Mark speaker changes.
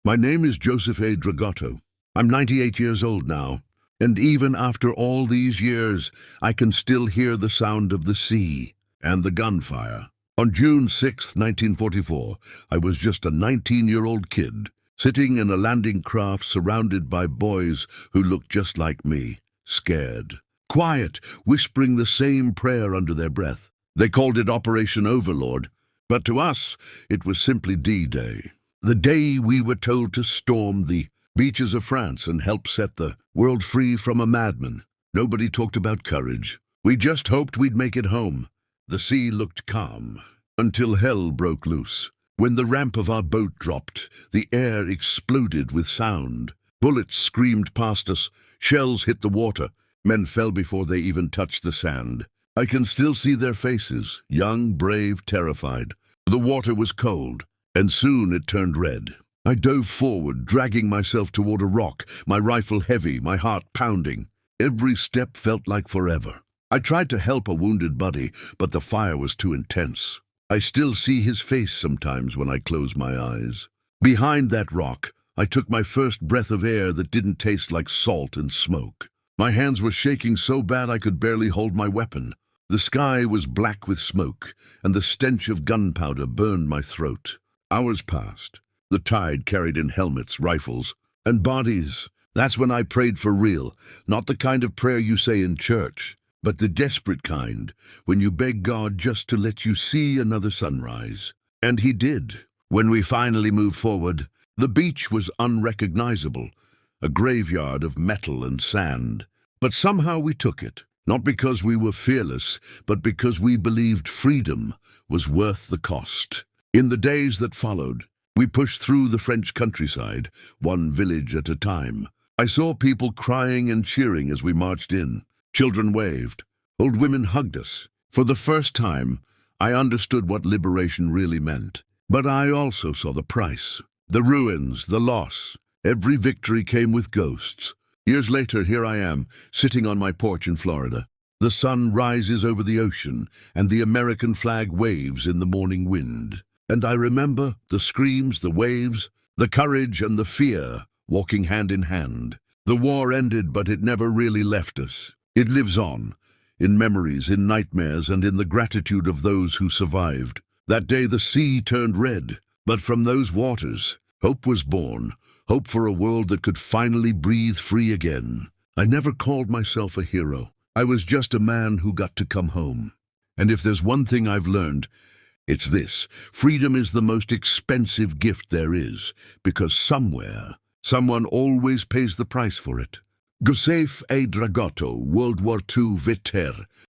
Speaker 1: My name is Joseph A. Dragotto. I'm 98 years old now, and even after all these years, I can still hear the sound of the sea and the gunfire. On June 6, 1944, I was just a 19-year-old kid, sitting in a landing craft surrounded by boys who looked just like me, scared, quiet, whispering the same prayer under their breath. They called it Operation Overlord, but to us, it was simply D-Day. The day we were told to storm the beaches of France and help set the world free from a madman. Nobody talked about courage. We just hoped we'd make it home. The sea looked calm, until hell broke loose. When the ramp of our boat dropped, the air exploded with sound. Bullets screamed past us, shells hit the water. Men fell before they even touched the sand. I can still see their faces, young, brave, terrified. The water was cold, and soon it turned red. I dove forward, dragging myself toward a rock, my rifle heavy, my heart pounding. Every step felt like forever. I tried to help a wounded buddy, but the fire was too intense. I still see his face sometimes when I close my eyes. Behind that rock, I took my first breath of air that didn't taste like salt and smoke. My hands were shaking so bad I could barely hold my weapon. The sky was black with smoke, and the stench of gunpowder burned my throat. Hours passed. The tide carried in helmets, rifles, and bodies. That's when I prayed for real, not the kind of prayer you say in church, but the desperate kind, when you beg God just to let you see another sunrise. And he did. When we finally moved forward, the beach was unrecognizable, a graveyard of metal and sand. But somehow we took it, not because we were fearless, but because we believed freedom was worth the cost. In the days that followed, we pushed through the French countryside, one village at a time. I saw people crying and cheering as we marched in. Children waved. Old women hugged us. For the first time, I understood what liberation really meant. But I also saw the price. The ruins, the loss. Every victory came with ghosts. Years later, here I am, sitting on my porch in Florida. The sun rises over the ocean, and the American flag waves in the morning wind. And I remember the screams, the waves, the courage and the fear walking hand in hand. The war ended, but it never really left us. It lives on, in memories, in nightmares, and in the gratitude of those who survived. That day the sea turned red, but from those waters, hope was born. Hope for a world that could finally breathe free again. I never called myself a hero. I was just a man who got to come home. And if there's one thing I've learned, it's this: freedom is the most expensive gift there is, because somewhere, someone always pays the price for it. Joseph A. Dragotto, World War II veteran.